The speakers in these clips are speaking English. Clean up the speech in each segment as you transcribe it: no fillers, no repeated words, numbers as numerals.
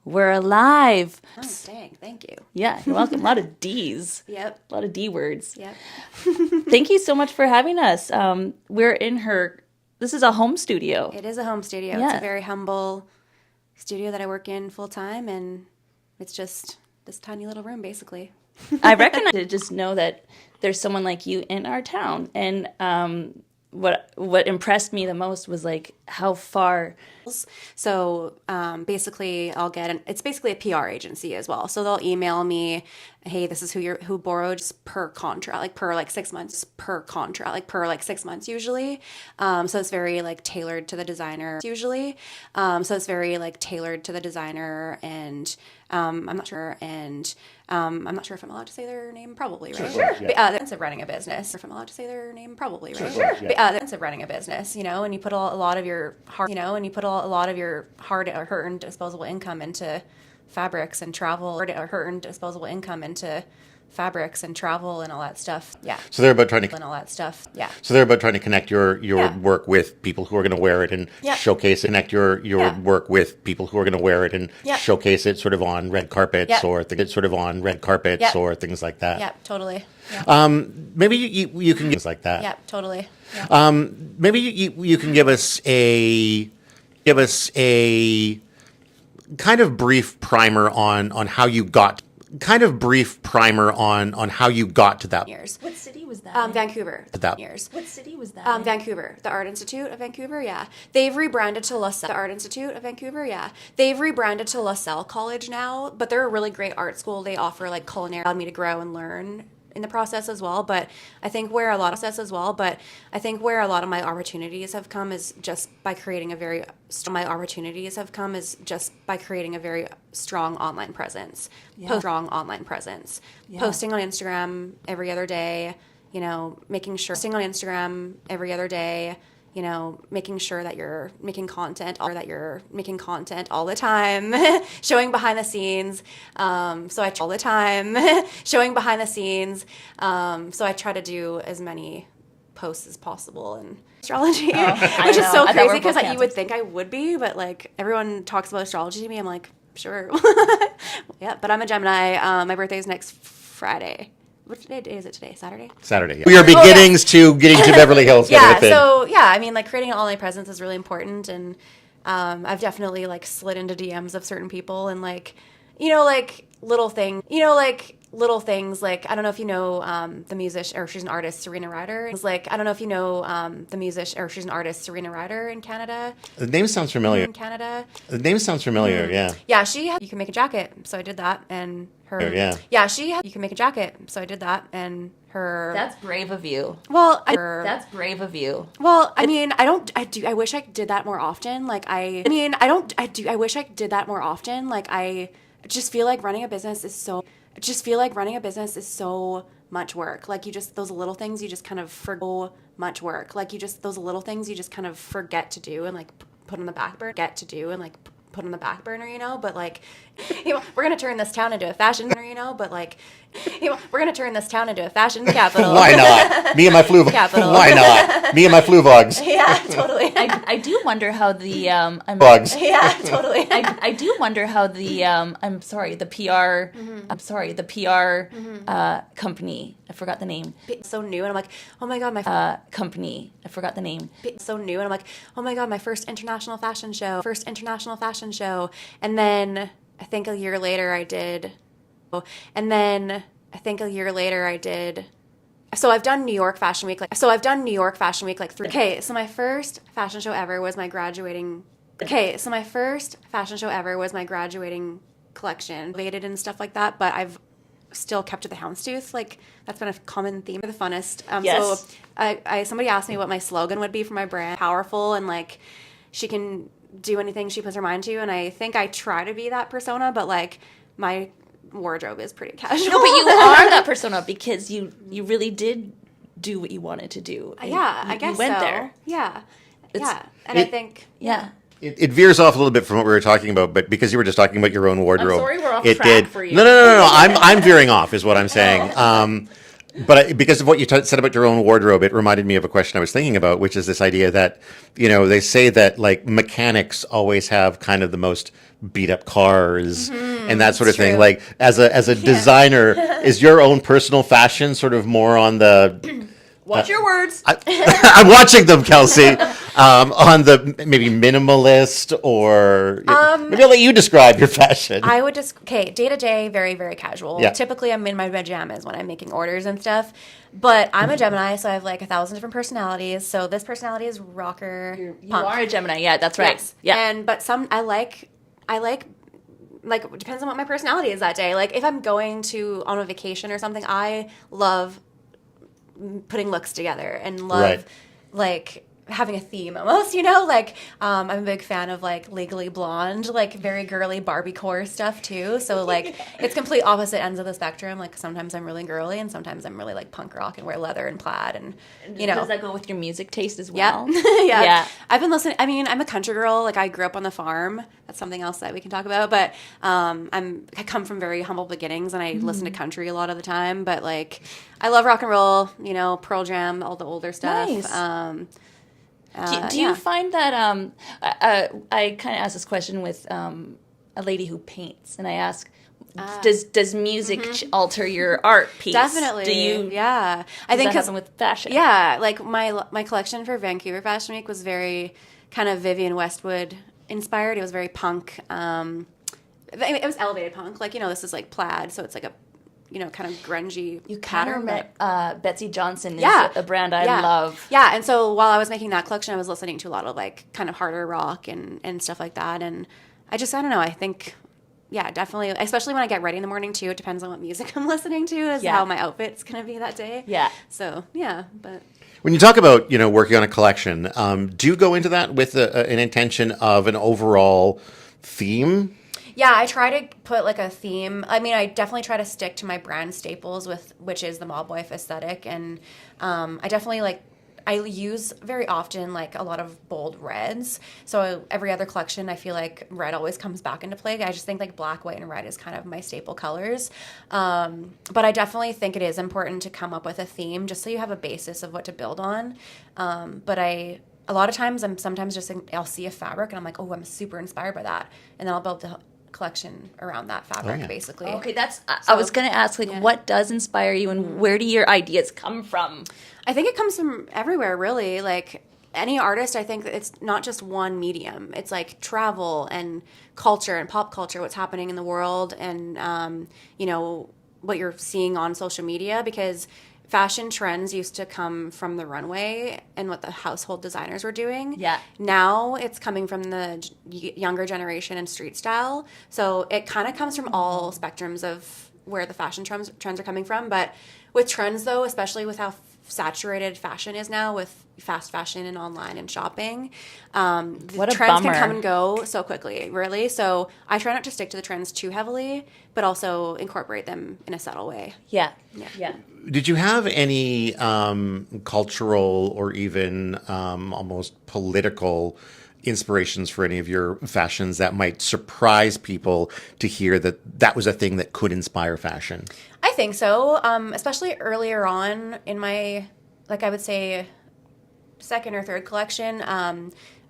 We're alive. Oh, dang. Thank you. Yeah, you're welcome. A lot of D's. Yep. A lot of D words. Yep. Thank you so much for having us. We're in this is a home studio. It is a home studio. Yeah. It's a very humble studio that I work in full time, and it's just this tiny little room, basically. I recognize to just know that there's someone like you in our town. And what impressed me the most was like how far. So basically, it's basically a PR agency as well. So they'll email me, hey, this is who borrowed per contract, like per like 6 months per contract, like per like 6 months usually. So it's very like tailored to the designer usually. So it's very like tailored to the designer, and I'm not sure if I'm allowed to say their name, probably, right? Sure. Yeah. That's of running a business. If I'm allowed to say their name, probably, right? Sure. Yeah. That's of running a business, and you put a lot of your hard-earned disposable income into fabrics and travel, and all that stuff. Yeah. So they're about trying to And all that stuff. Yeah. So they're about trying to connect your Yeah. work with people who are going to wear it and Yep. showcase it. Connect your Yeah. work with people who are going to wear it and Yep. showcase it sort of on red carpets Yep. or Yep. or things like that. Yeah. Totally. Yeah. Maybe you can things like that. Yeah. Totally. Yeah. Maybe you can give us a kind of brief primer on how you got to that. Years. What city was that? Vancouver. That. Years. What city was that? Vancouver, the Art Institute of Vancouver. Yeah, they've rebranded to LaSalle. The Art Institute of Vancouver. Yeah, they've rebranded to LaSalle College now, but they're a really great art school. They offer like culinary, allowed me to grow and learn in the process as well. But I think where a lot of my opportunities have come is just by creating a very strong online presence. Yeah. Strong online presence. Yeah. Posting on Instagram every other day. Making sure that you're making content all the time, showing behind the scenes. So I try to do as many posts as possible in astrology, which is so crazy because you would think I would be, but like everyone talks about astrology to me. I'm like, sure. Yeah, but I'm a Gemini. My birthday is next Friday. Which day is it today? Saturday? Saturday. Yeah. We are beginnings to getting to Beverly Hills. Yeah. So I mean, like creating an online presence is really important, and I've definitely like slid into DMs of certain people, and like little things, like I don't know if you know the musician, or she's an artist, Serena Ryder. It's like I don't know if you know the musician, or she's an artist, Serena Ryder in Canada. The name sounds familiar. Yeah. Yeah, you can make a jacket, so I did that, and her. Yeah. Yeah, you can make a jacket, so I did that, and her. That's brave of you. Well, That's brave of you. Well, I mean, I wish I did that more often. I wish I did that more often. I just feel like running a business is so much work. Like those little things you just kind of forget to do and like put on the back burner, but like, we're going to turn this town into a fashion, capital. Why not? Me and my flu. Capital. Why not? Me and my flu vogs. Yeah, totally. I do wonder how the Bugs. Yeah, totally. I do wonder how the PR company, I forgot the name. So new, and I'm like, oh my god, my company, I forgot the name. So new, and I'm like, oh my god, my first international fashion show, and then I think a year later I did. So I've done New York Fashion Week like 3. Okay, so my first fashion show ever was my graduating. Collection, elevated and stuff like that. But I've still kept to the houndstooth. Like that's been a common theme. The funnest. Yes. So somebody asked me what my slogan would be for my brand. Powerful, and like she can do anything she puts her mind to. And I think I try to be that persona, but like my wardrobe is pretty casual. No, but you are that persona because you really did do what you wanted to do. Yeah, I guess you went so. there. Yeah, and I think yeah. It veers off a little bit from what we were talking about, but because you were just talking about your own wardrobe, I'm sorry we're off it track did. for you. No. I'm veering off, is what I'm saying. But because of what you said about your own wardrobe, it reminded me of a question I was thinking about, which is this idea that, they say that like mechanics always have kind of the most beat up cars and that sort of thing. true. Like as a designer, is your own personal fashion sort of more on the Watch your words. I'm watching them, Kelsey. On the maybe minimalist, or maybe I'll let you describe your fashion. I would just day to day, very, very casual. Yeah. Typically, I'm in my pajamas when I'm making orders and stuff. But I'm a Gemini, so I have like 1,000 different personalities. So this personality is rocker. You punk. are a Gemini. Yeah, that's right. Yes. Yeah. But I like like it depends on what my personality is that day. Like if I'm going on a vacation or something, I love putting looks together and love Right. like having a theme almost, like I'm a big fan of like Legally Blonde, like very girly Barbie core stuff too. So like it's complete opposite ends of the spectrum. Like sometimes I'm really girly and sometimes I'm really like punk rock and wear leather and plaid and Does that go with your music taste as yeah. well? Yeah. I've been listening. I mean, I'm a country girl. Like I grew up on the farm. That's something else that we can talk about. But I come from very humble beginnings and I listen to country a lot of the time. But like I love rock and roll, Pearl Jam, all the older stuff. Nice. Do you find that I kind of asked this question with a lady who paints, and I ask, does music alter your art piece? Definitely. Do you? Yeah. I think that happen with fashion. Yeah, like my collection for Vancouver Fashion Week was very kind of Vivienne Westwood inspired. It was very punk. It was elevated punk. Like this is like plaid, so it's like a kind of grungy You kind of pattern. met Betsy Johnson is a brand I yeah. love. Yeah, and so while I was making that collection, I was listening to a lot of like kind of harder rock and stuff like that. And I don't know, I think, yeah, definitely, especially when I get ready in the morning too, it depends on what music I'm listening to is how my outfit's going to be that day. Yeah. So, yeah, but... When you talk about, working on a collection, do you go into that with an intention of an overall theme? Yeah, I try to put like a theme. I mean, I definitely try to stick to my brand staples which is the mob wife aesthetic, and I definitely I use very often like a lot of bold reds. So every other collection, I feel like red always comes back into play. I just think like black, white, and red is kind of my staple colors. But I definitely think it is important to come up with a theme just so you have a basis of what to build on. But a lot of times I'll see a fabric and I'm like, oh, I'm super inspired by that, and then I'll build the collection around that fabric, basically. Okay, I was going to ask, what does inspire you, and where do your ideas come from? I think it comes from everywhere, really. Like any artist, I think it's not just one medium. It's like travel and culture and pop culture, what's happening in the world, and what you're seeing on social media, because fashion trends used to come from the runway and what the household designers were doing. Yeah. Now it's coming from the younger generation and street style. So it kind of comes from all spectrums of where the fashion trends are coming from. But with trends, though, especially with how saturated fashion is now with fast fashion and online and shopping, the trends can come and go so quickly, really. So I try not to stick to the trends too heavily, but also incorporate them in a subtle way. Yeah. Did you have any cultural or even almost political inspirations for any of your fashions that might surprise people to hear that was a thing that could inspire fashion? I think so, especially earlier on in my, I would say, second or third collection.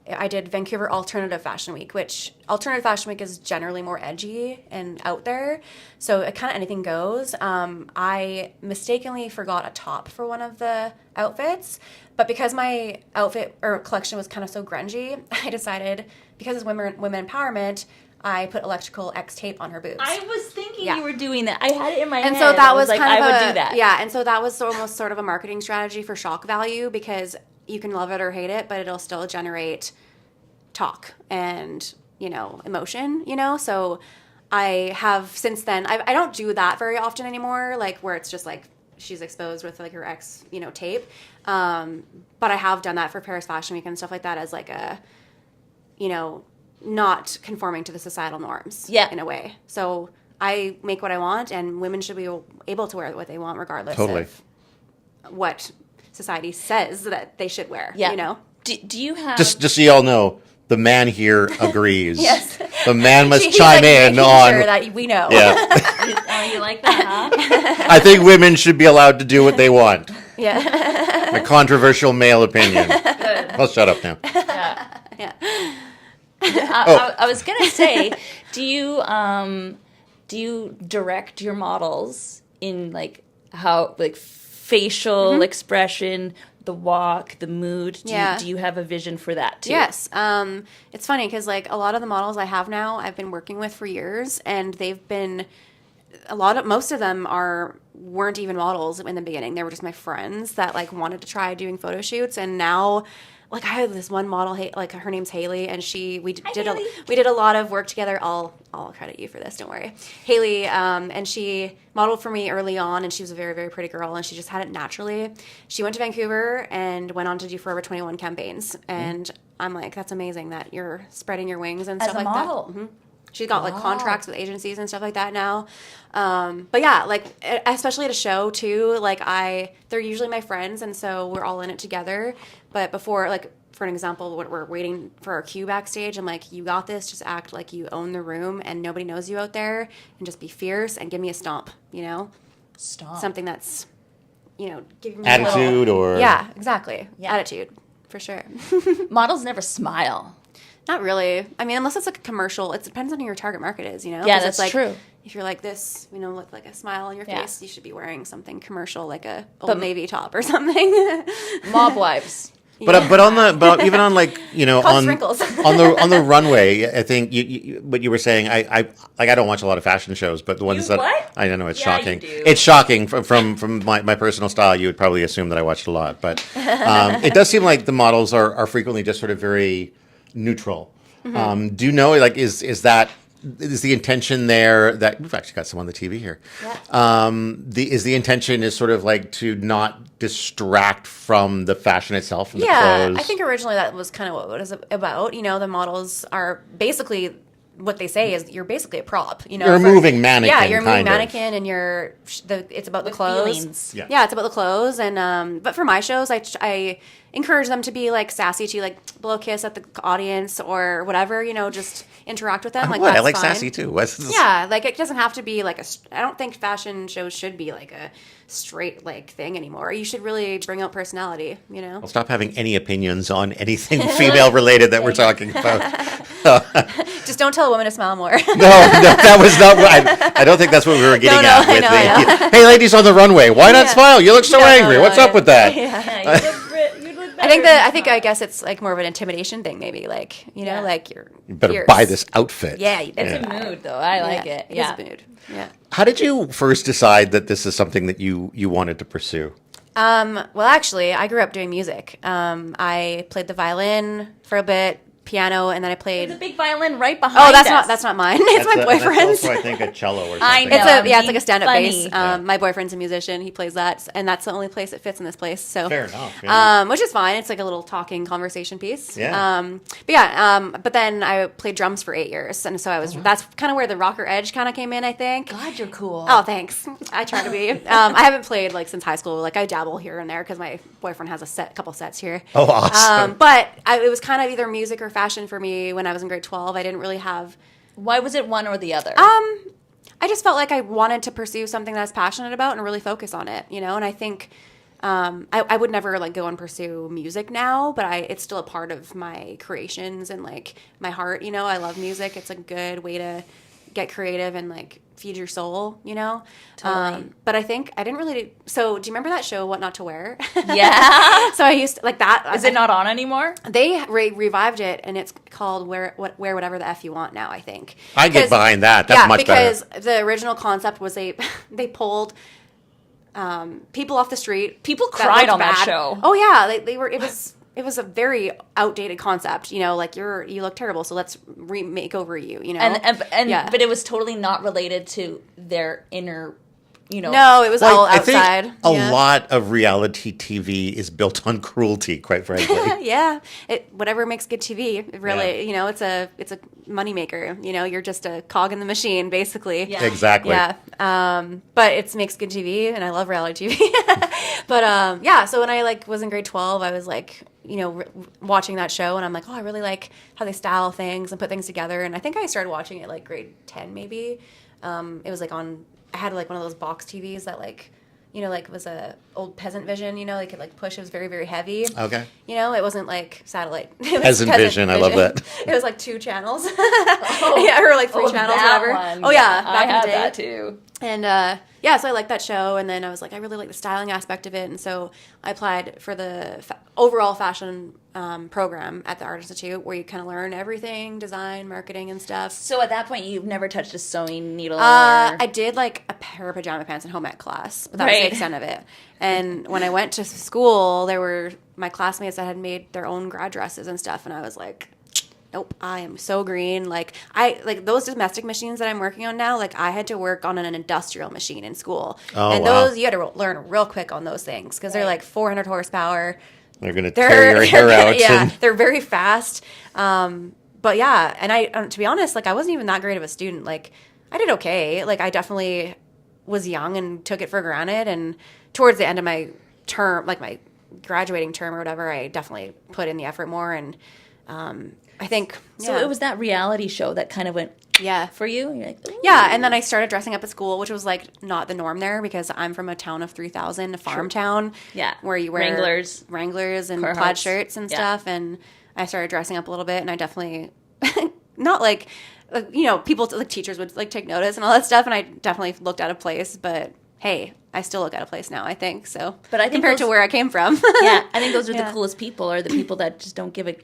I did Vancouver Alternative Fashion Week, which Alternative Fashion Week is generally more edgy and out there. So it kind of anything goes. I mistakenly forgot a top for one of the outfits, but because my outfit or collection was kind of so grungy, I decided, because it's women empowerment, I put electrical X tape on her boobs. I was thinking you were doing that. I had it in my head. And so that was like, kind of I would do that. Yeah, and so that was almost sort of a marketing strategy for shock value, because you can love it or hate it, but it'll still generate talk and, emotion, So I have since then, I don't do that very often anymore, like where it's just like she's exposed with like her ex, tape. But I have done that for Paris Fashion Week and stuff like that as like a, not conforming to the societal norms in a way. So I make what I want, and women should be able to wear what they want regardless of what society says that they should wear, Do you have... Just so you all know, the man here agrees. Yes. the man must He's chime like in making on. sure that we know. Yeah, Oh, you like that, huh? I think women should be allowed to do what they want. Yeah. A controversial male opinion. Good. I'll shut up now. Yeah. Yeah. I was gonna say, do you direct your models in like how like facial expression, the walk, the mood? Do you have a vision for that too? Yes. It's funny because like a lot of the models I have now, I've been working with for years, and they've been most of them weren't even models in the beginning. They were just my friends that like wanted to try doing photo shoots, and now like I have this one model, like her name's Haley, and we did a lot of work together. I'll credit you for this. Don't worry, Haley. And she modeled for me early on, and she was a very, very pretty girl, and she just had it naturally. She went to Vancouver and went on to do Forever 21 campaigns, and I'm like, that's amazing that you're spreading your wings and As stuff a like model. that. Mm-hmm. She's got like contracts with agencies and stuff like that now. But yeah, like especially at a show too, like they're usually my friends, and so we're all in it together. But before, like for an example, when we're waiting for our cue backstage, I'm like, you got this, just act like you own the room and nobody knows you out there, and just be fierce and give me a stomp, Stop. something that's, giving me Attitude or yeah, exactly. Yeah. Attitude, for sure. Models never smile. Not really. I mean, unless it's like a commercial. It depends on who your target market is, Yeah, 'Cause that's it's like, true. If you're like this, with like a smile on your Yeah. face, you should be wearing something commercial, like a Old Navy top or something. Mob wives. But even on like on wrinkles. on the runway, I think what you were saying. I don't watch a lot of fashion shows, but the ones that what? I don't know, it's Yeah, you shocking. do. It's shocking from my personal style. You would probably assume that I watched a lot, but it does seem like the models are frequently just sort of very neutral. Do you know, like, is the intention there that we've actually got some on the TV here? Yeah. The intention is sort of like to not distract from the fashion itself and the Yeah, clothes. I think originally that was kind of what it was about. The models are basically what they say is you're basically a prop. You're a moving mannequin. Yeah, you're a moving kind of. mannequin, and it's about the clothes. Feelings. Yeah. It's about the clothes, and but for my shows, I encourage them to be like sassy, to like blow a kiss at the audience or whatever. Just interact with them. Like What? I that's like fine. sassy too. Yeah, like it doesn't have to be like I don't think fashion shows should be like a straight like thing anymore. You should really bring out personality. I'll stop having any opinions on anything female related that we're talking about. Just don't tell a woman to smile more. No, that was not what I don't think that's what we were getting No, at. I know. Hey, ladies on the runway, why not smile? You look so angry. What's up with that? Yeah, you look better. I guess it's like more of an intimidation thing, maybe. Like Yeah. like you're. You better fierce. buy this outfit. Yeah, It's yeah. a mood, though. I like it. Yeah. It's a mood. Yeah. How did you first decide that this is something that you wanted to pursue? Well, actually, I grew up doing music. I played the violin for a bit, piano, and then I played. There's a big violin right behind Oh, us. that's not mine. It's my boyfriend's. That's also, I think, a cello or something. I know. It's like a stand-up Funny. bass. Yeah. My boyfriend's a musician. He plays that, and that's the only place it fits in this place. So Fair enough. Yeah. which is fine. It's like a little talking conversation piece. Yeah. But then I played drums for 8 years, and so that's kind of where the rocker edge kind of came in, I think. God, you're cool. Oh, thanks. I try to be. I haven't played like since high school. Like I dabble here and there because my boyfriend has a couple sets here. Oh, awesome. But it was kind of either music or fashion for me when I was in grade 12. I didn't really have. Why was it one or the other? I just felt like I wanted to pursue something that I was passionate about and really focus on it, And I think I would never like go and pursue music now, but it's still a part of my creations and like my heart. I love music. It's a good way to get creative and like feed your soul. Totally. But I think I didn't really. So do you remember that show, What Not to Wear? Yeah. So I used to, like that. Is it not on anymore? They revived it, and it's called Wear Whatever the F You Want now, I think. I get behind that. That's much better. Because the original concept was they pulled people off the street. People that cried looked on that bad. show. Oh yeah, they were. It was a very outdated concept. Like you look terrible, so let's remake over you. And Yeah. but it was totally not related to their inner, No, it was Well, all I think outside. a Yeah. lot of reality TV is built on cruelty, quite frankly. Yeah, whatever makes good TV. It really, it's a moneymaker. You're just a cog in the machine, basically. Yeah. Exactly. Yeah. But it makes good TV, and I love reality TV. But yeah, so when I was in grade 12, I was like, watching that show, and I'm like, oh, I really like how they style things and put things together. And I think I started watching it like grade 10 maybe. It was like I had like one of those box TVs that like, like was a old peasant vision, like could like push. It was very, very heavy. Okay. It wasn't like satellite. It was Peasant vision. I love that. It was like 2 channels. Yeah, or like 3 channels, whatever. One. Oh yeah, I back in had the day. that too. And so I liked that show, and then I was like, I really like the styling aspect of it, and so I applied for the overall fashion program at the Art Institute, where you kind of learn everything, design, marketing, and stuff. So at that point, you've never touched a sewing needle? I did like a pair of pajama pants in home ec class, but that was the extent of it. And when I went to school, there were my classmates that had made their own grad dresses and stuff, and I was like, nope, I am so green. Like those domestic machines that I'm working on now, like I had to work on an industrial machine in school. Oh, and wow. those, you had to learn real quick on those things because they're like 400 horsepower. They're going to tear your hair out. Yeah, they're very fast. But yeah, and I, to be honest, like I wasn't even that great of a student. Like I did okay. Like I definitely was young and took it for granted. And towards the end of my term, like my graduating term or whatever, I definitely put in the effort more. And I think so. It was that reality show that kind of went for you. You're like, ooh. Yeah, and then I started dressing up at school, which was like not the norm there because I'm from a town of 3,000, a farm town. Yeah, where you wear Wranglers and plaid shirts and stuff. And I started dressing up a little bit, and I definitely not like people like teachers would like take notice and all that stuff, and I definitely looked out of place, but. Hey, I still look out of place now, I think. So, but I think compared to where I came from. Yeah, I think those are the coolest people, are the people that just don't give a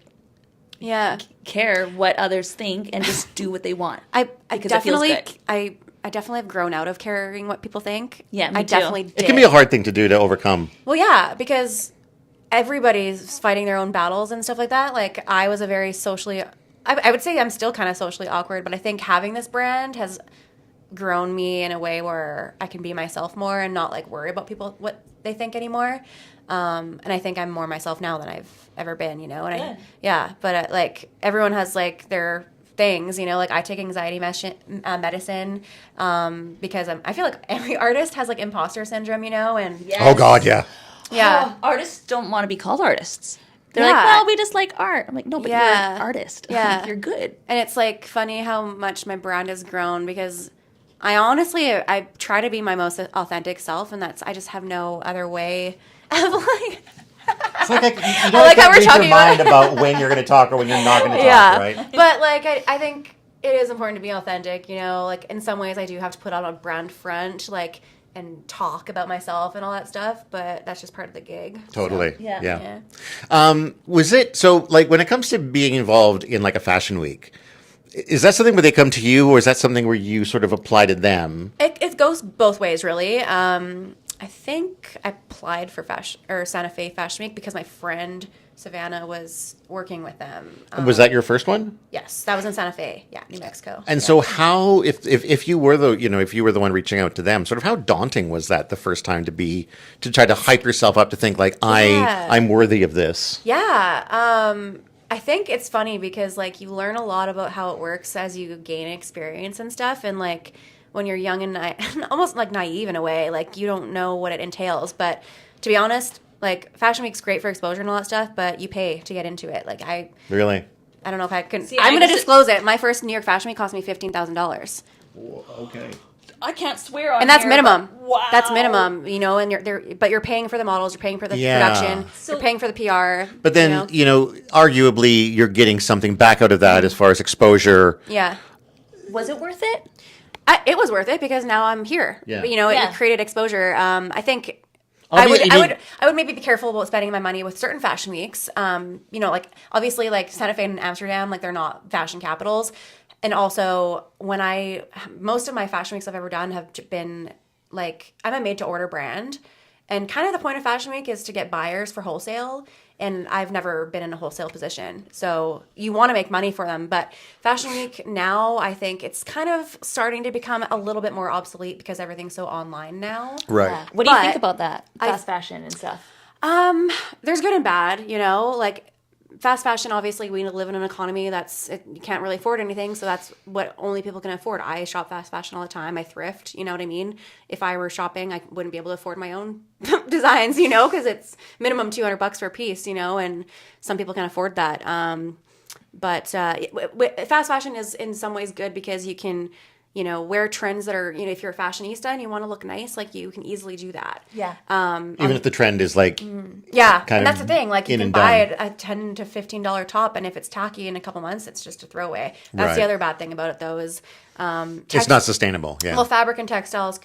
care what others think and just do what they want. I definitely have grown out of caring what people think. Yeah, me I too. definitely did. It can be a hard thing to do to overcome. Well, yeah, because everybody's fighting their own battles and stuff like that. Like I was a very socially, I would say I'm still kind of socially awkward, but I think having this brand has grown me in a way where I can be myself more and not like worry about people what they think anymore. And I think I'm more myself now than I've ever been, and but like everyone has like their things, like I take anxiety medicine because I feel like every artist has like imposter syndrome, and Oh God, yeah. Yeah. Artists don't want to be called artists. They're like, well, we just like art. I'm like, no, but you're an artist. Yeah. You're good. And it's like funny how much my brand has grown because I try to be my most authentic self, and I just have no other way of like. It's like you don't like how we're read talking your mind about when you're going to talk or when you're not going to talk, right? But like I think it is important to be authentic. Like in some ways I do have to put on a brand front, like and talk about myself and all that stuff. But that's just part of the gig. Totally. So, yeah. Was it so? Like when it comes to being involved in like a fashion week. Is that something where they come to you, or is that something where you sort of apply to them? It goes both ways, really. I think I applied for Santa Fe Fashion Week because my friend Savannah was working with them. Was that your first one? Yes, that was in Santa Fe, New Mexico. And so, how if you were the one reaching out to them, sort of how daunting was that the first time to try to hype yourself up to think like I'm worthy of this? Yeah. I think it's funny because like you learn a lot about how it works as you gain experience and stuff, and like when you're young and almost like naive in a way, like you don't know what it entails. But to be honest, like Fashion Week's great for exposure and all that stuff, but you pay to get into it. Like I don't know if I can. I'm going to disclose it. My first New York Fashion Week cost me $15,000. Okay. I can't swear on and that's here, minimum. Wow. That's minimum, but you're paying for the models, you're paying for the production, you're paying for the PR. But then, arguably you're getting something back out of that as far as exposure. Yeah. Was it worth it? It was worth it because now I'm here. Yeah. It created exposure. I think I would maybe be careful about spending my money with certain fashion weeks. Like obviously like Santa Fe and Amsterdam, like they're not fashion capitals. And also, most of my fashion weeks I've ever done have been like, I'm a made-to-order brand. And kind of the point of Fashion Week is to get buyers for wholesale. And I've never been in a wholesale position. So you want to make money for them. But Fashion Week now, I think it's kind of starting to become a little bit more obsolete because everything's so online now. Right. Yeah. What do you think about that? Fast fashion and stuff. There's good and bad, like fast fashion, obviously, we live in an economy you can't really afford anything, so that's what only people can afford. I shop fast fashion all the time. I thrift, you know what I mean? If I were shopping, I wouldn't be able to afford my own designs, you know, because it's minimum $200 for a piece, you know, and some people can afford that. But fast fashion is in some ways good because you can, you know, wear trends that are, you know, if you're a fashionista and you want to look nice, like you can easily do that. Yeah. Even if the trend is like, and that's the thing. Like you can buy a $10 to $15 top, and if it's tacky in a couple months, it's just a throwaway. That's the other bad thing about it, though, is it's not sustainable. Yeah. Well, fabric and textiles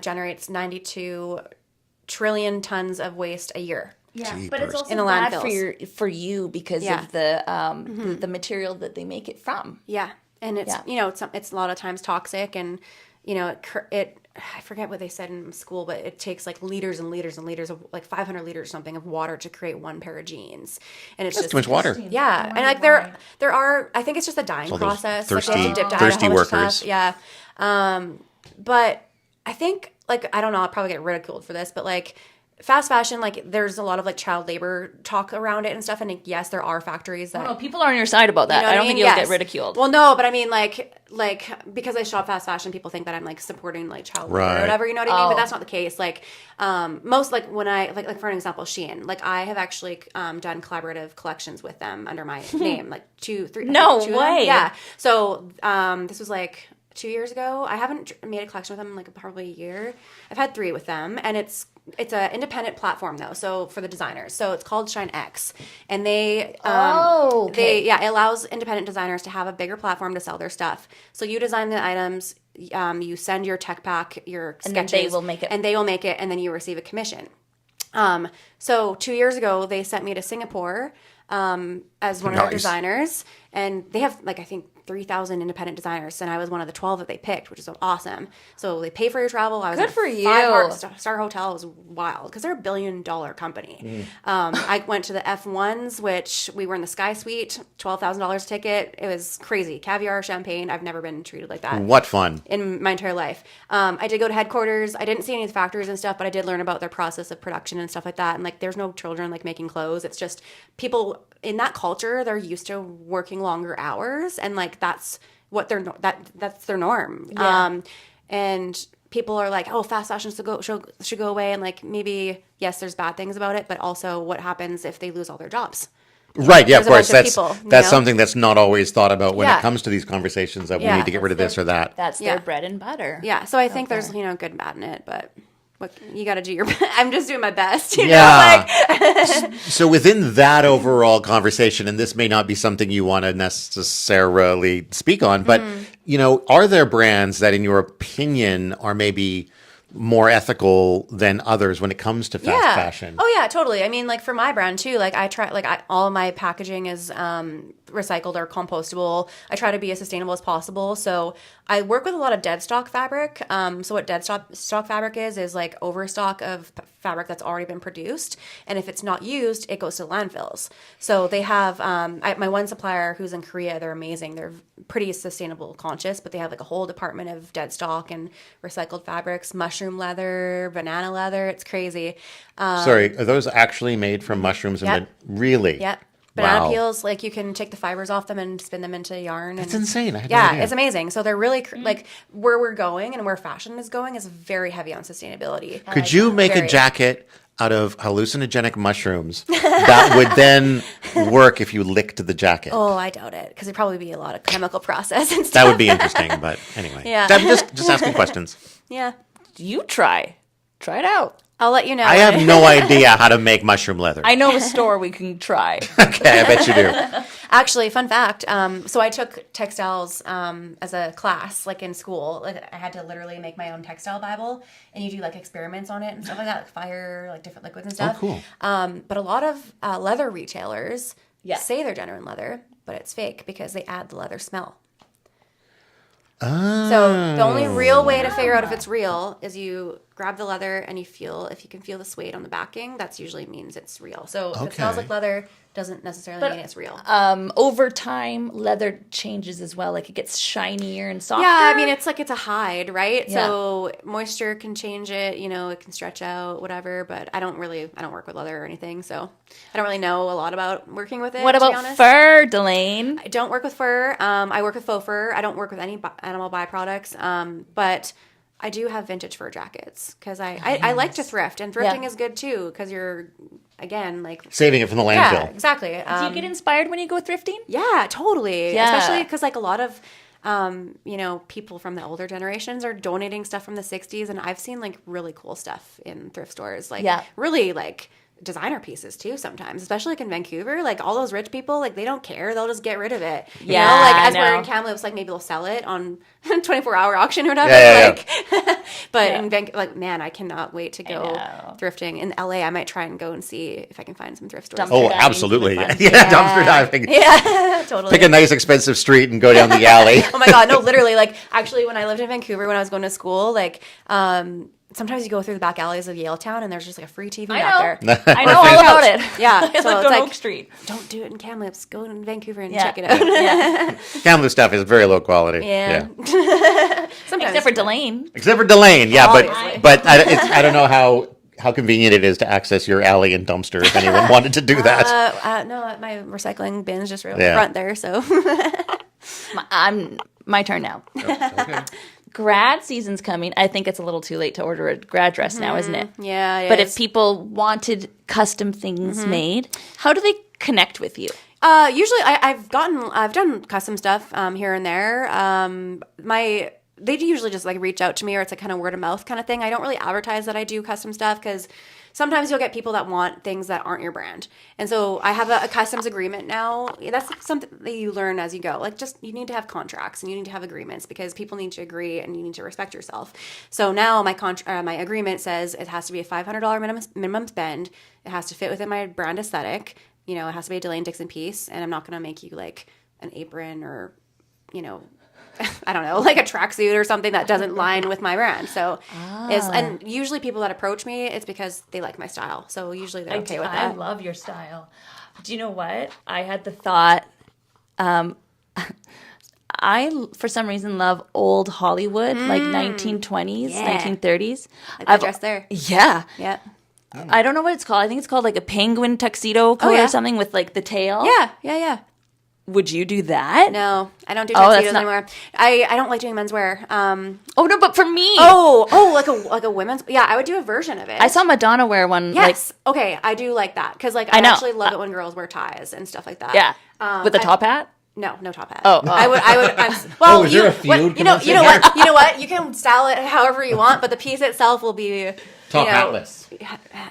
generates 92 trillion tons of waste a year. Yeah, Jeepers. but it's also In the bad landfills. for you because of the material that they make it from. Yeah. And it's, you know, it's a lot of times toxic, and, you know, I forget what they said in school, but it takes like liters and liters and liters of like 500 liters or something of water to create one pair of jeans. And it's That's just too much water. Yeah. And like there are, I think it's just a dyeing process. Thirsty, like they have to dip dye thirsty a whole bunch of workers. stuff. Yeah. But I think, like, I don't know, I'll probably get ridiculed for this, but like, fast fashion, like, there's a lot of like child labor talk around it and stuff. And like, yes, there are factories that. No, people are on your side about that. You know I don't think you'll Yes. get ridiculed. Well, no, but I mean, like because I shop fast fashion, people think that I'm like supporting like child labor or whatever. You know what I mean? But that's not the case. Like, most like when I like for an example, Shein. Like I have actually done collaborative collections with them under my name, like 2, 3. No two way. Yeah. So this was like 2 years ago. I haven't made a collection with them in like probably a year. I've had 3 with them, and it's an independent platform though. So for the designers, so it's called Shine X, and it allows independent designers to have a bigger platform to sell their stuff. So you design the items, you send your tech pack, your sketches, then they will make it. and they will make it, and then you receive a commission. So 2 years ago, they sent me to Singapore as one of their designers, and they have like I think 3,000 independent designers, and I was one of the 12 that they picked, which is awesome. So they pay for your travel. I was Good in a for you. 5-star hotel. It was wild because they're a $1 billion company. I went to the F1s, which we were in the Sky Suite, $12,000 ticket. It was crazy. Caviar, champagne. I've never been treated like that. What fun. In my entire life. I did go to headquarters. I didn't see any of the factories and stuff, but I did learn about their process of production and stuff like that. And like, there's no children like making clothes. It's just people in that culture, they're used to working longer hours, and like that's what that's their norm. Yeah. And people are like, oh, fast fashion should go away, and like maybe yes, there's bad things about it, but also what happens if they lose all their jobs? Right, yeah, of There's a course. bunch of people, That's you know? something that's not always thought about when Yeah. it comes to these conversations that we Yeah. need to get rid of this or that. That's Yeah. their bread and butter. Yeah, so I think there's good and bad in it, but what you got to do your. I'm just doing my best. You Yeah. know, like. So within that overall conversation, and this may not be something you want to necessarily speak on, but you know, are there brands that, in your opinion, are maybe more ethical than others when it comes to fast fashion? Oh yeah, totally. I mean, like for my brand too, like all of my packaging is recycled or compostable. I try to be as sustainable as possible. So I work with a lot of dead stock fabric. So what dead stock fabric is like overstock of fabric that's already been produced. And if it's not used, it goes to landfills. So they have, my one supplier who's in Korea, they're amazing. They're pretty sustainable conscious, but they have like a whole department of dead stock and recycled fabrics, mushroom leather, banana leather. It's crazy. Sorry, are those actually made from mushrooms? Yep. Really? Yep. Banana Wow. peels, like you can take the fibers off them and spin them into yarn. That's insane. I had no idea. It's amazing. So they're really like where we're going and where fashion is going is very heavy on sustainability. Could you make a Very. jacket out of hallucinogenic mushrooms that would then work if you licked the jacket? Oh, I doubt it because it'd probably be a lot of chemical process and stuff. That would be interesting, but anyway. Yeah. I'm just asking questions. Yeah, You try it out. I'll let you know. I have no idea how to make mushroom leather. I know a store we can try. Okay, I bet you do. Actually, fun fact. So I took textiles as a class, like in school. Like I had to literally make my own textile Bible, and you do like experiments on it and stuff like that, like fire, like different liquids and stuff. cool. But a lot of leather retailers Yeah. say they're genuine leather, but it's fake because they add the leather smell. Oh. So the only real way to figure out if it's real is you grab the leather and if you can feel the suede on the backing, that's usually means it's real. So if it smells like leather, doesn't necessarily mean it's real. Over time, leather changes as well. Like it gets shinier and softer. Yeah, I mean, it's a hide, right? Yeah. So moisture can change it, it can stretch out, whatever, but I don't work with leather or anything, so I don't really know a lot about working with it. What about fur, Delayne? I don't work with fur. I work with faux fur. I don't work with any animal byproducts, but I do have vintage fur jackets because I like to thrift, and thrifting is good too because you're, again, like saving it from the landfill. Yeah, exactly. Do you get inspired when you go thrifting? Yeah, totally. Yeah. Especially because like a lot of people from the older generations are donating stuff from the 60s, and I've seen like really cool stuff in thrift stores, like really like designer pieces too sometimes, especially like in Vancouver, like all those rich people, like they don't care, they'll just get rid of it. Like as we're in Kamloops, like maybe they'll sell it on 24-hour auction or whatever. But in Vancouver, like, man, I cannot wait to go thrifting. In LA, I might try and go and see if I can find some thrift stores. Oh, absolutely. Dumpster diving. Yeah, totally. Pick a nice expensive street and go down the alley. Oh my God, no, literally, like actually when I lived in Vancouver, when I was going to school, like sometimes you go through the back alleys of Yaletown and there's just like a free TV back there. I know all about it. Yeah. I So lived it's on like, Oak Street. don't do it in Kamloops. Go in Vancouver and check it out. Kamloops stuff is very low quality. Yeah. Sometimes. Except for Delayne. Except for Delayne, Obviously. but I don't know how convenient it is to access your alley and dumpster if anyone wanted to do that. No, my recycling bin's just right front there. So My turn now. Okay. Grad season's coming. I think it's a little too late to order a grad dress now, isn't it? Yeah. But if people wanted custom things made, how do they connect with you? Usually I've done custom stuff here and there. They usually just like reach out to me, or it's a kind of word of mouth kind of thing. I don't really advertise that I do custom stuff because sometimes you'll get people that want things that aren't your brand. And so I have a customs agreement now. That's something that you learn as you go. Like you need to have contracts and you need to have agreements because people need to agree and you need to respect yourself. So now my agreement says it has to be a $500 minimum spend. It has to fit within my brand aesthetic. It has to be a Delayne Dixon piece, and I'm not going to make you like an apron or, I don't know, like a tracksuit or something that doesn't line with my brand. So, and usually people that approach me, it's because they like my style. So usually they're okay with that. I love your style. Do you know what? I had the thought. I, for some reason, love old Hollywood, like 1920s, 1930s. Like the dress there. Yeah. Yeah. I don't know what it's called. I think it's called like a penguin tuxedo coat or something with like the tail. Yeah. Would you do that? No, I don't do tuxedos anymore. I don't like doing menswear. Oh no, but for me. Like a women's. Yeah, I would do a version of it. I saw Madonna wear one. Yes. Okay, I do like that because like I actually love it when girls wear ties and stuff like that. Yeah. With a top hat. No top hat. Oh. I would. Is there a feud? You know what? You know what? You can style it however you want, but the piece itself will be Top hatless.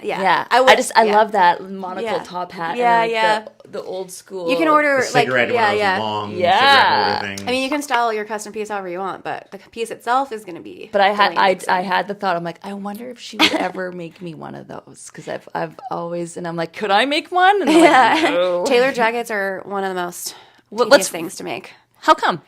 Yeah. I love that monocle top hat. And the old school. You can order the cigarette long cigarette holder thing. I mean, you can style your custom piece however you want, but the piece itself is going to be. But I had the thought. I'm like, I wonder if she would ever make me one of those because I've always, and I'm like, could I make one? And I'm like, no. Tailored jackets are one of the most tedious things to make. How come?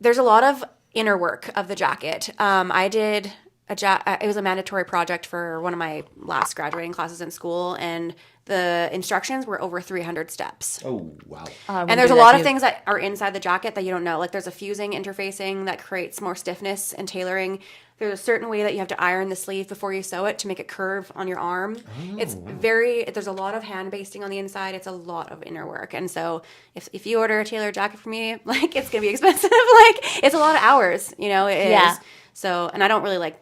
There's a lot of inner work of the jacket. I did it was a mandatory project for one of my last graduating classes in school, and the instructions were over 300 steps. Oh, wow. And there's a lot of things that are inside the jacket that you don't know. Like there's a fusing interfacing that creates more stiffness and tailoring. There's a certain way that you have to iron the sleeve before you sew it to make it curve on your arm. There's a lot of hand basting on the inside. It's a lot of inner work. And so if you order a tailored jacket for me, like it's going to be expensive. Like it's a lot of hours, it is. So, and I don't really like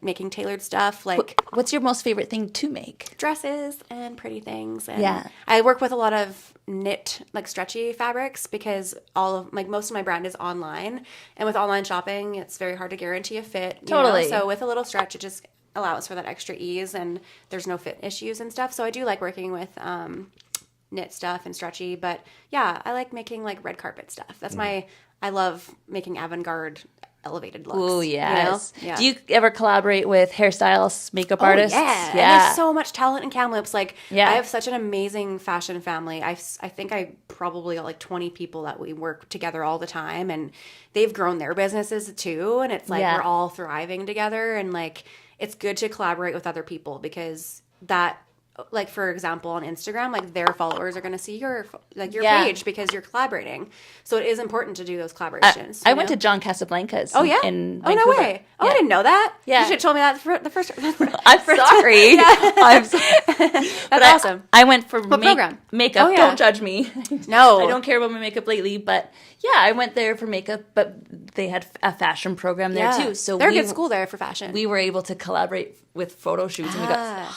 making tailored stuff. Like, what's your most favorite thing to make? Dresses and pretty things. And I work with a lot of knit, like stretchy fabrics because most of my brand is online, and with online shopping, it's very hard to guarantee a fit. Totally. So with a little stretch, it just allows for that extra ease, and there's no fit issues and stuff. So I do like working with knit stuff and stretchy, but yeah, I like making like red carpet stuff. That's I love making avant-garde elevated looks. Oh, yes. Yeah. Do you ever collaborate with hairstylists, makeup artists? Yeah. And there's so much talent in Kamloops. Like, I have such an amazing fashion family. I think I probably got like 20 people that we work together all the time, and they've grown their businesses too. And it's like we're all thriving together, and like it's good to collaborate with other people because that, like, for example, on Instagram, like, their followers are going to see your page because you're collaborating. So it is important to do those collaborations. I went to John Casablanca's. Oh, yeah? In Oh, Vancouver. no way. Oh, I didn't know that. Yeah. You should have told me that the first I'm sorry. I'm sorry. That's awesome. I went for program? makeup. Oh, yeah. Don't judge me. No. I don't care about my makeup lately, but yeah, I went there for makeup, but they had a fashion program there too. So they're a good school there for fashion. We were able to collaborate with photo shoots, and we got.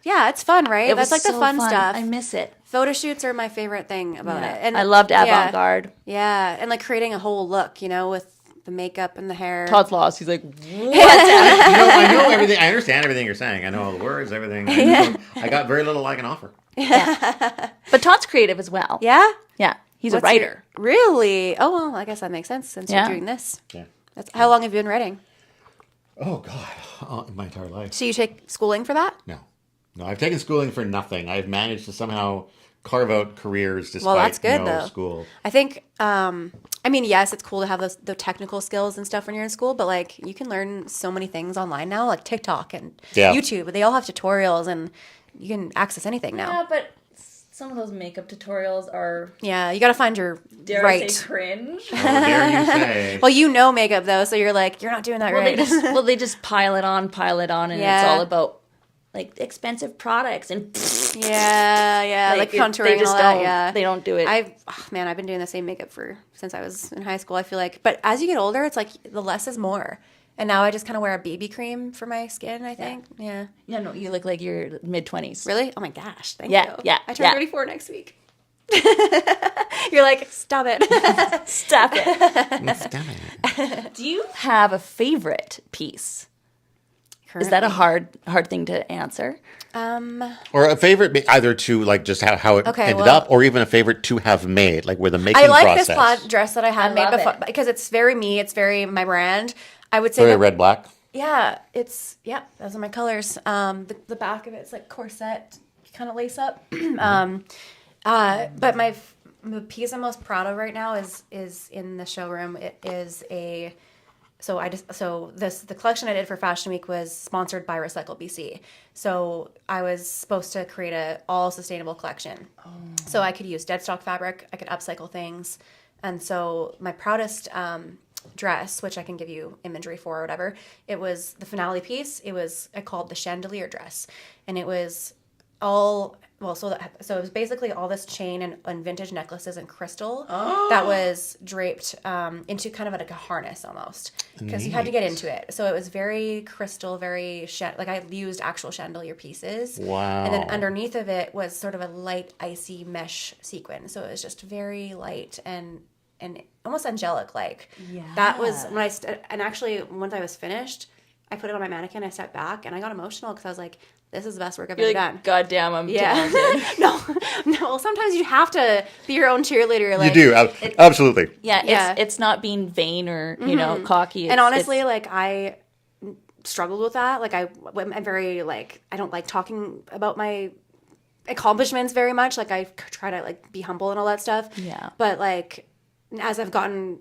Yeah, it's fun, right? That's like the fun stuff. I miss it. Photo shoots are my favorite thing about it. And I loved avant-garde. Yeah, and like creating a whole look, with the makeup and the hair. Todd's lost. He's like, what's I know everything. I understand everything you're saying. I know all the words, everything. I got very little I can offer. But Todd's creative as well. Yeah? Yeah. He's a writer. Really? Oh, well, I guess that makes sense since you're doing this. Yeah. How long have you been writing? Oh, God. My entire life. So you take schooling for that? No, I've taken schooling for nothing. I've managed to somehow carve out careers despite that's good, no though. school. I think, yes, it's cool to have the technical skills and stuff when you're in school, but like you can learn so many things online now, like TikTok and YouTube. They all have tutorials and you can access anything now. Yeah, but some of those makeup tutorials are... Yeah, you got to find your Dare I say cringe? Oh, dare you say. Well, makeup though, so you're like, you're not doing that right. They just pile it on, and it's all about like expensive products and like contouring and all that. Yeah, they don't do it. I've been doing the same makeup since I was in high school. I feel like, but as you get older, it's like the less is more. And now I just kind of wear a BB cream for my skin. I think. Yeah. No, you look like you're mid-20s. Really? Oh my gosh! Thank you. Yeah. I turned 34 next week. You're like, stop it. Stop it. Do you have a favorite piece? Currently. Is that a hard thing to answer? Or a favorite, either to like just how it ended up, or even a favorite to have made, like where the making process. I like this plaid dress that I had made before because it's very me. It's very my brand. I would say very red, black. Yeah, those are my colors. The back of it's like corset, kind of lace up. But the piece I'm most proud of right now is in the showroom. It is the collection I did for Fashion Week was sponsored by Recycle BC. So I was supposed to create a all sustainable collection. Oh. So I could use dead stock fabric, I could upcycle things, and so my proudest dress, which I can give you imagery for or whatever, it was the finale piece. I called the chandelier dress, and it was all. So it was basically all this chain and vintage necklaces and crystal that was draped into kind of like a harness almost, because you had to get into it. So it was very crystal, very like I used actual chandelier pieces. Wow. And then underneath of it was sort of a light icy mesh sequin. So it was just very light and almost angelic like. Yeah. That was when and actually once I was finished, I put it on my mannequin, I stepped back and I got emotional because I was like, this is the best work I've ever done. God damn, I'm talented. No. Sometimes you have to be your own cheerleader. Like, you do, absolutely. Yeah, it's not being vain or cocky. And honestly, like I struggled with that. Like I'm very like I don't like talking about my accomplishments very much. Like I try to like be humble and all that stuff. Yeah. But like as I've gotten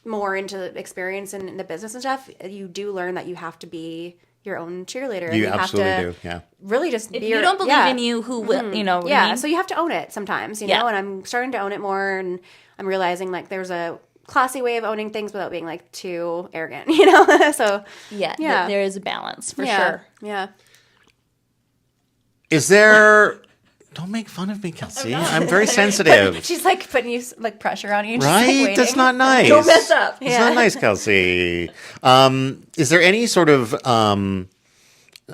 more into experience in the business and stuff, you do learn that you have to be your own cheerleader. You absolutely do, yeah. Really just if you don't believe in you, who will, Yeah, so you have to own it sometimes, you know, and I'm starting to own it more, and I'm realizing like there's a classy way of owning things without being like too arrogant, so there is a balance for sure. Yeah. Is there... Don't make fun of me, Kelsey. I'm very sensitive. She's like putting you like pressure on you. Right? Like, that's not nice. Don't mess up. It's not nice, Kelsey. Is there any sort of, I'm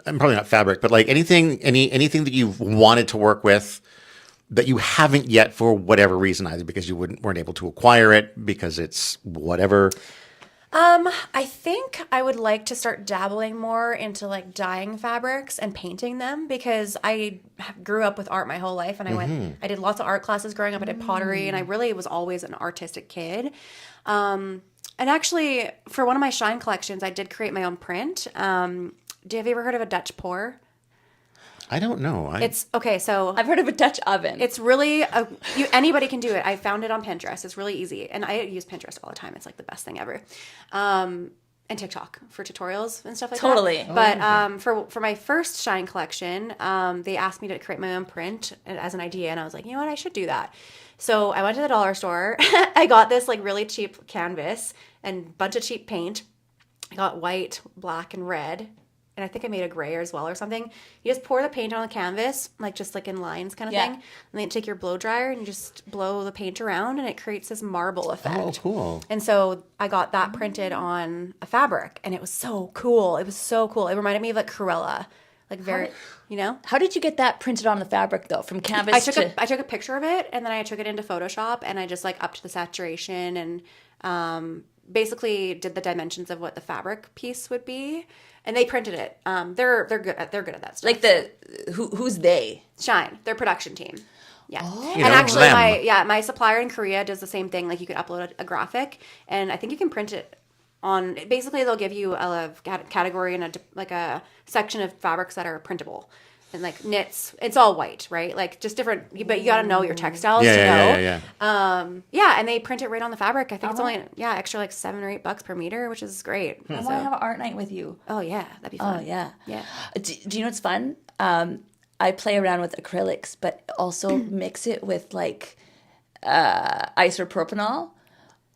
probably not fabric, but like anything that you've wanted to work with that you haven't yet for whatever reason, either because you weren't able to acquire it, because it's whatever? I think I would like to start dabbling more into like dyeing fabrics and painting them, because I grew up with art my whole life, and I did lots of art classes growing up. I did pottery, and I really was always an artistic kid. And actually, for one of my Shine collections, I did create my own print. Have you ever heard of a Dutch pour? I don't know. It's okay. So I've heard of a Dutch oven. It's really anybody can do it. I found it on Pinterest. It's really easy, and I use Pinterest all the time. It's like the best thing ever. and TikTok for tutorials and stuff like Totally. that. But for my first Shine collection, they asked me to create my own print as an idea, and I was like, you know what, I should do that. So I went to the dollar store. I got this like really cheap canvas and bunch of cheap paint. I got white, black, and red. And I think I made a gray as well or something. You just pour the paint on the canvas, like just like in lines kind of thing. And then you take your blow dryer and you just blow the paint around and it creates this marble effect. Oh, cool. And so I got that printed on a fabric and it was so cool. It was so cool. It reminded me of like Cruella. Like very, you know? How did you get that printed on the fabric though? From canvas I took a picture of it and then I took it into Photoshop and I just like upped the saturation and basically did the dimensions of what the fabric piece would be. And they printed it. They're good at that stuff. Like who's they? Shine, their production team. Yeah. Oh. And actually my supplier in Korea does the same thing. Like you could upload a graphic and I think you can print it on, basically they'll give you a category and a section of fabrics that are printable. And like knits, it's all white, right? Like just different, but you got to know your textiles to know. Yeah, and they print it right on the fabric. I think it's only extra like $7 or $8 per meter, which is great. I want to have an art night with you. Oh yeah, that'd be fun. Oh yeah, yeah. Do you know what's fun? I play around with acrylics, but also mix it with like isopropanol.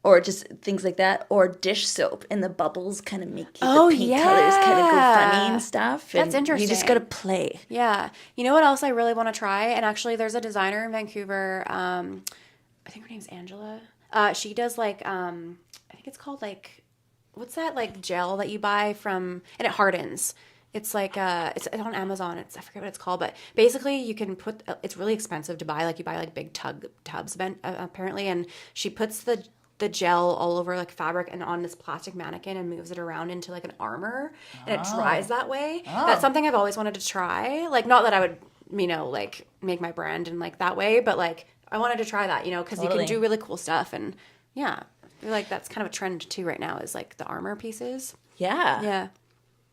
Or just things like that, or dish soap, and the bubbles kind of make the paint colors kind of go funny and stuff. And that's interesting. You just got to play. Yeah. You know what else I really want to try? And actually, there's a designer in Vancouver. I think her name's Angela. She does like, I think it's called like, what's that like gel that you buy from, and it hardens. It's like it's on Amazon. I forget what it's called, but basically you can put. It's really expensive to buy. Like you buy like big tubs apparently, and she puts the gel all over like fabric and on this plastic mannequin and moves it around into like an armor and it dries that way. That's something I've always wanted to try. Like not that I would, like make my brand in like that way, but like I wanted to try that, because you can do really cool stuff. And yeah, I feel like that's kind of a trend too right now is like the armor pieces. Yeah. Yeah.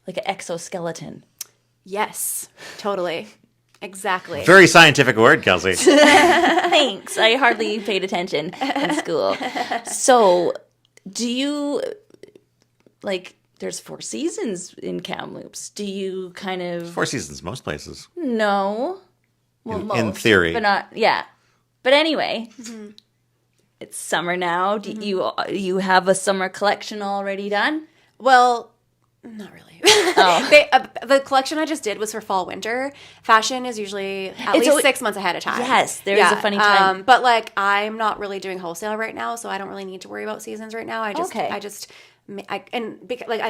Like an exoskeleton. Yes, totally. Exactly. Very scientific word, Kelsey. Thanks. I hardly paid attention in school. So, do you, like, there's 4 seasons in Kamloops. Do you kind of... 4 seasons most places. No. Well, in theory. But not, yeah. But anyway, it's summer now. Do you have a summer collection already done? Well... Not really. The collection I just did was for fall winter. Fashion is usually at least 6 months ahead of time. Yes, there's a funny time. But like I'm not really doing wholesale right now, so I don't really need to worry about seasons right now. And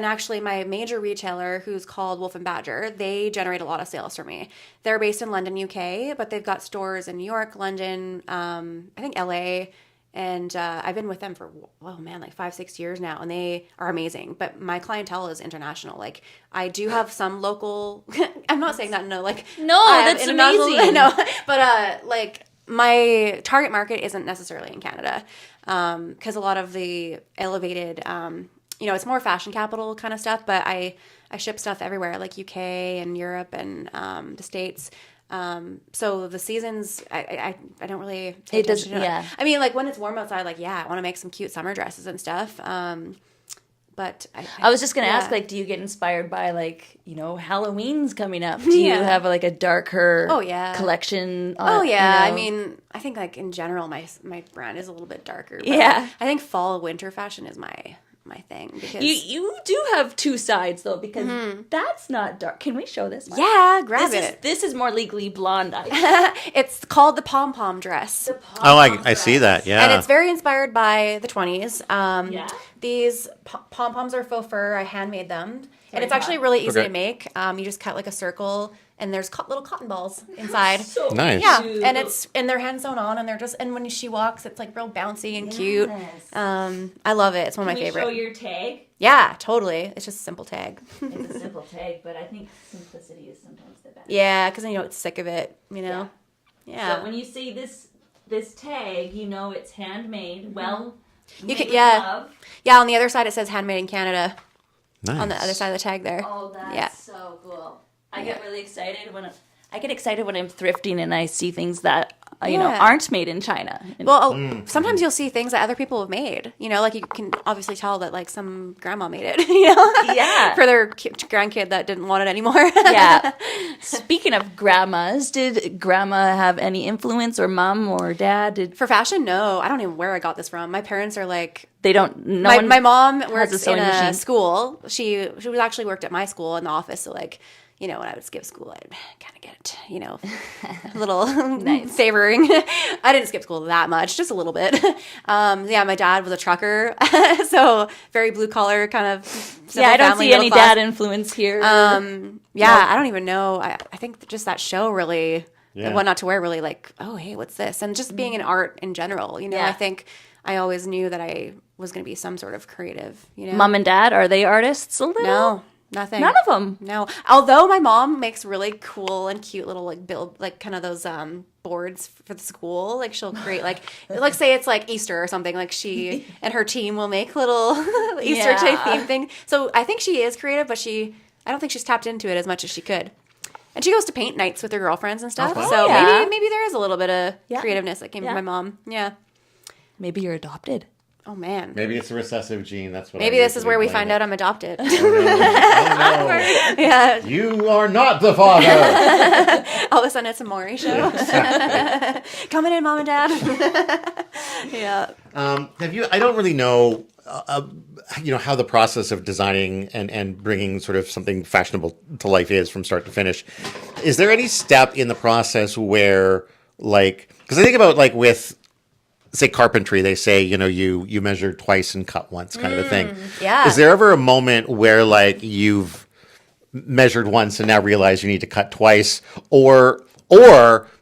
actually my major retailer, who's called Wolf and Badger, they generate a lot of sales for me. They're based in London, UK, but they've got stores in New York, London, I think LA. And I've been with them for, like 5-6 years now, and they are amazing. But my clientele is international. Like, I do have some local. I'm not saying that. No, that's amazing. No, but like my target market isn't necessarily in Canada, because a lot of the elevated, it's more fashion capital kind of stuff. But I ship stuff everywhere, like UK and Europe and the States. So the seasons, I don't really pay attention to it. I mean, like when it's warm outside, like, I want to make some cute summer dresses and stuff. But I was just going to ask, like, do you get inspired by like, Halloween's coming up? Do you have like a darker collection? I mean, I think like in general, my brand is a little bit darker. But I think fall winter fashion is my thing, because you do have 2 sides though, because that's not dark. Can we show this? Yeah, grab it. This is more Legally Blonde. It's called the pom-pom dress. I see that. Yeah, and it's very inspired by the 20s. These pom-poms are faux fur. I handmade them, and it's actually really easy to make. You just cut like a circle, and there's little cotton balls inside. So nice. Yeah, and they're hand sewn on, and they're just, and when she walks, it's like real bouncy and cute. I love it. It's one of my favorite. Can you show your tag? Yeah, totally. It's just a simple tag. It's a simple tag, but I think simplicity is sometimes the best. Yeah, because it's sick of it. Yeah. So when you see this tag, it's handmade. Well, you can love. Yeah. On the other side, it says handmade in Canada. Nice. On the other side of the tag there. Oh, that's so cool. I get really excited when I'm thrifting and I see things that aren't made in China. Well, sometimes you'll see things that other people have made. Like you can obviously tell that like some grandma made it. Yeah, for their grandkid that didn't want it anymore. Yeah. Speaking of grandmas, did grandma have any influence, or mom or dad? For fashion, no. I don't even know where I got this from. My parents are like, they don't. My mom works in a machine. School. She was actually worked at my school in the office. So like, when I would skip school, I'd kind of get, a little favoring. I didn't skip school that much, just a little bit. My dad was a trucker, so very blue collar kind of. I don't see any dad influence here. I don't even know. I think just that show really, What Not to Wear, really like, oh hey, what's this? And just being in art in general, I think I always knew that I was going to be some sort of creative. Mom and dad, are they artists? A little? No. Nothing. None of them. No. Although my mom makes really cool and cute little like build like kind of those boards for the school. Like she'll create like say it's like Easter or something. Like she and her team will make little Easter type theme thing. So I think she is creative, but I don't think she's tapped into it as much as she could. And she goes to paint nights with her girlfriends and stuff. Okay. So maybe there is a little bit of creativeness that came from my mom. Yeah. Maybe you're adopted. Oh man. Maybe it's a recessive gene. That's what. Maybe this is where we find out I'm adopted. Oh, no. Yeah. You are not the father. All of a sudden, it's a Maury show. Exactly. Coming in, mom and dad. Yeah. Have you? I don't really know. How the process of designing and bringing sort of something fashionable to life is from start to finish. Is there any step in the process where, like, because I think about like with, say, carpentry, they say, you measure twice and cut once kind of a thing. Yeah. Is there ever a moment where like you've measured once and now realize you need to cut twice, or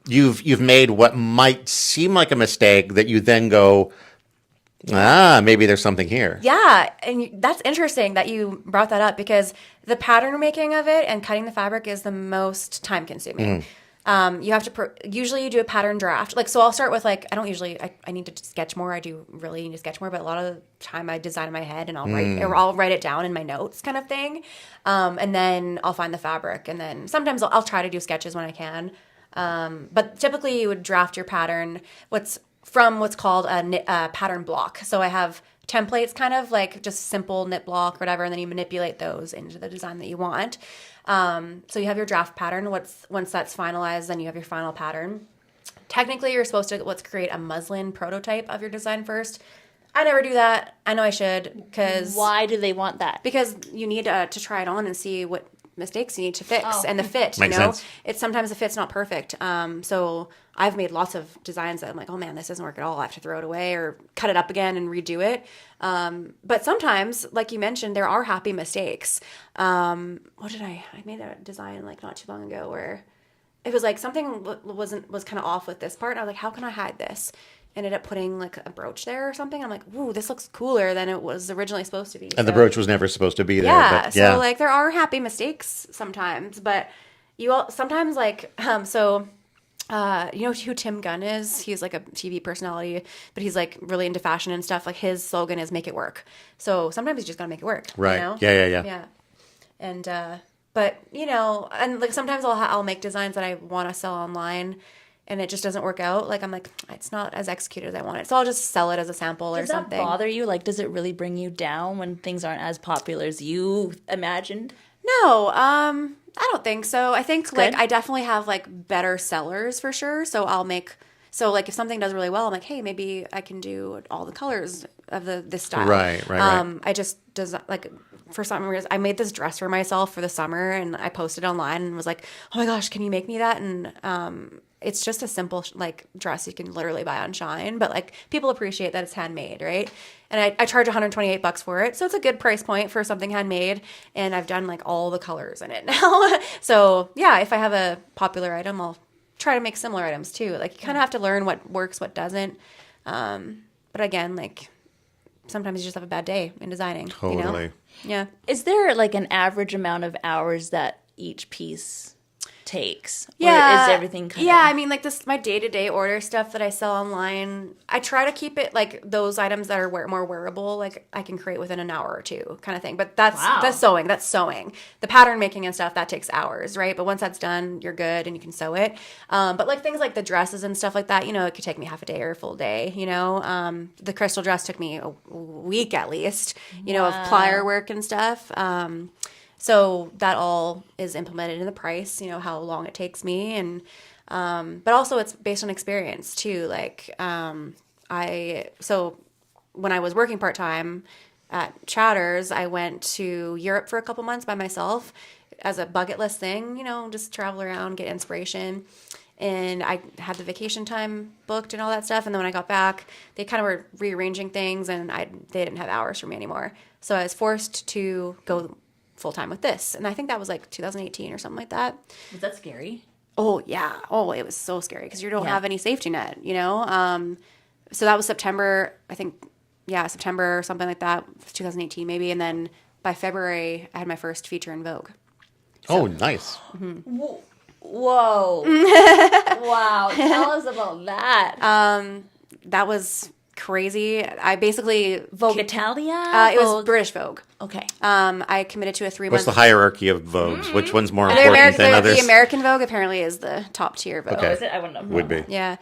you've made what might seem like a mistake that you then go, maybe there's something here. Yeah, and that's interesting that you brought that up because the pattern making of it and cutting the fabric is the most time consuming. You have to usually you do a pattern draft. Like, so I'll start with like, I don't usually, I need to sketch more. I do really need to sketch more, but a lot of the time I design in my head and I'll write it down in my notes kind of thing. And then I'll find the fabric, and then sometimes I'll try to do sketches when I can. But typically you would draft your pattern, what's called a pattern block. So I have templates, kind of like just simple knit block, whatever, and then you manipulate those into the design that you want. So you have your draft pattern. Once that's finalized, then you have your final pattern. Technically, you're supposed to create a muslin prototype of your design first. I never do that. I know I should, because... Why do they want that? Because you need to try it on and see what mistakes you need to fix, and the fit, Makes sense. It's sometimes the fit's not perfect. So I've made lots of designs that I'm like, oh man, this doesn't work at all. I have to throw it away or cut it up again and redo it. But sometimes, like you mentioned, there are happy mistakes. I made a design like not too long ago where it was like something was kind of off with this part. And I was like, how can I hide this? Ended up putting like a brooch there or something. I'm like, ooh, this looks cooler than it was originally supposed to be. And the brooch was never supposed to be there. Yeah. But, So like there are happy mistakes sometimes, but sometimes like, you know who Tim Gunn is? He's like a TV personality, but he's like really into fashion and stuff. Like his slogan is "Make it work." So sometimes you just gotta make it work. Right. Yeah. And but and like sometimes I'll make designs that I want to sell online, and it just doesn't work out. Like I'm like, it's not as executed as I want it, so I'll just sell it as a sample or something. Does that bother you? Like, does it really bring you down when things aren't as popular as you imagined? No, I don't think so. I think like I definitely have like better sellers for sure. So like if something does really well, I'm like, hey, maybe I can do all the colors of this style. Right. I just for some reason I made this dress for myself for the summer, and I posted online and was like, oh my gosh, can you make me that? And it's just a simple like dress you can literally buy on Shine, but like people appreciate that it's handmade, right? And I charge $128 for it, so it's a good price point for something handmade. And I've done like all the colors in it now. So yeah, if I have a popular item, I'll try to make similar items too. Like you kind of have to learn what works, what doesn't. But again, like sometimes you just have a bad day in designing. Totally. Yeah. Is there like an average amount of hours that each piece takes? Yeah. Or is everything kind Yeah, of... I mean, like this, my day-to-day order stuff that I sell online, I try to keep it like those items that are more wearable, like I can create within an hour or two kind of thing. But that's sewing. The pattern making and stuff, that takes hours, right? But once that's done, you're good and you can sew it. But like things like the dresses and stuff like that, you know, it could take me half a day or a full day, you know. The crystal dress took me a week at least, you know, of plier work and stuff. So that all is implemented in the price, you know, how long it takes me. And, but also it's based on experience too. Like, so when I was working part-time at Chatters, I went to Europe for a couple months by myself as a bucket list thing, you know, just travel around, get inspiration. And I had the vacation time booked and all that stuff. And then when I got back, they kind of were rearranging things and they didn't have hours for me anymore. So I was forced to go full-time with this. And I think that was like 2018 or something like that. Was that scary? Oh, yeah. Oh, it was so scary because you don't have any safety net, you know? So that was September, I think, September or something like that, 2018 maybe. And then by February, I had my first feature in Vogue. So, oh, nice. Mm-hmm. Whoa. Wow. Tell us about that. That was crazy. I basically... Vogue Italia? It was British Vogue. Okay. I committed to a 3-month... What's the hierarchy of Vogues? Which one's more important than others? The American Vogue apparently is the top tier Vogue. Okay. Oh, is it? I wouldn't know. Would be. Yeah.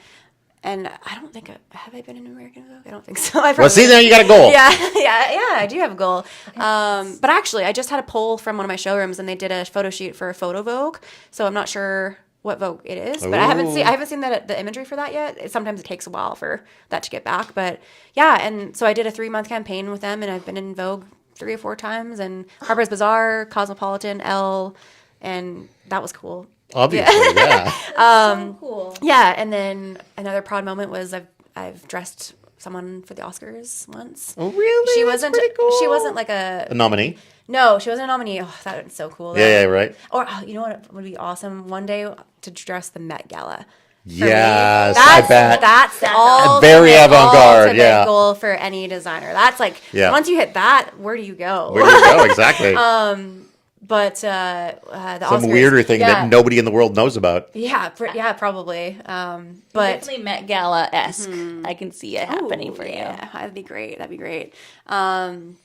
And I don't think... have I been in American Vogue? I don't think so. Well, see, now you got a goal. Yeah, I do have a goal. Okay. But actually, I just had a poll from one of my showrooms, and they did a photo shoot for a photo Vogue. So I'm not sure what Vogue it is, but I haven't seen the imagery for that yet. Sometimes it takes a while for that to get back, but yeah. And so I did a 3-month campaign with them, and I've been in Vogue 3 or 4 times, and Harper's Bazaar, Cosmopolitan, Elle, and that was cool. Obviously, yeah. So cool. Yeah, and then another proud moment was I've dressed someone for the Oscars once. Oh, really? She That's wasn't. pretty cool. She wasn't like a nominee. No, she wasn't a nominee. Oh, that was so cool. Yeah, right. Or you know what would be awesome? One day to dress the Met Gala. Yes, I bet. That's all very avant-garde. ultimate Yeah, goal for any designer. That's like once you hit that, where do you go? Where do you go? Exactly. But the some Oscars, weirder thing that nobody in the world knows about. Yeah, probably. But definitely Met Gala-esque. I can see it happening for you. Yeah, that'd be great. But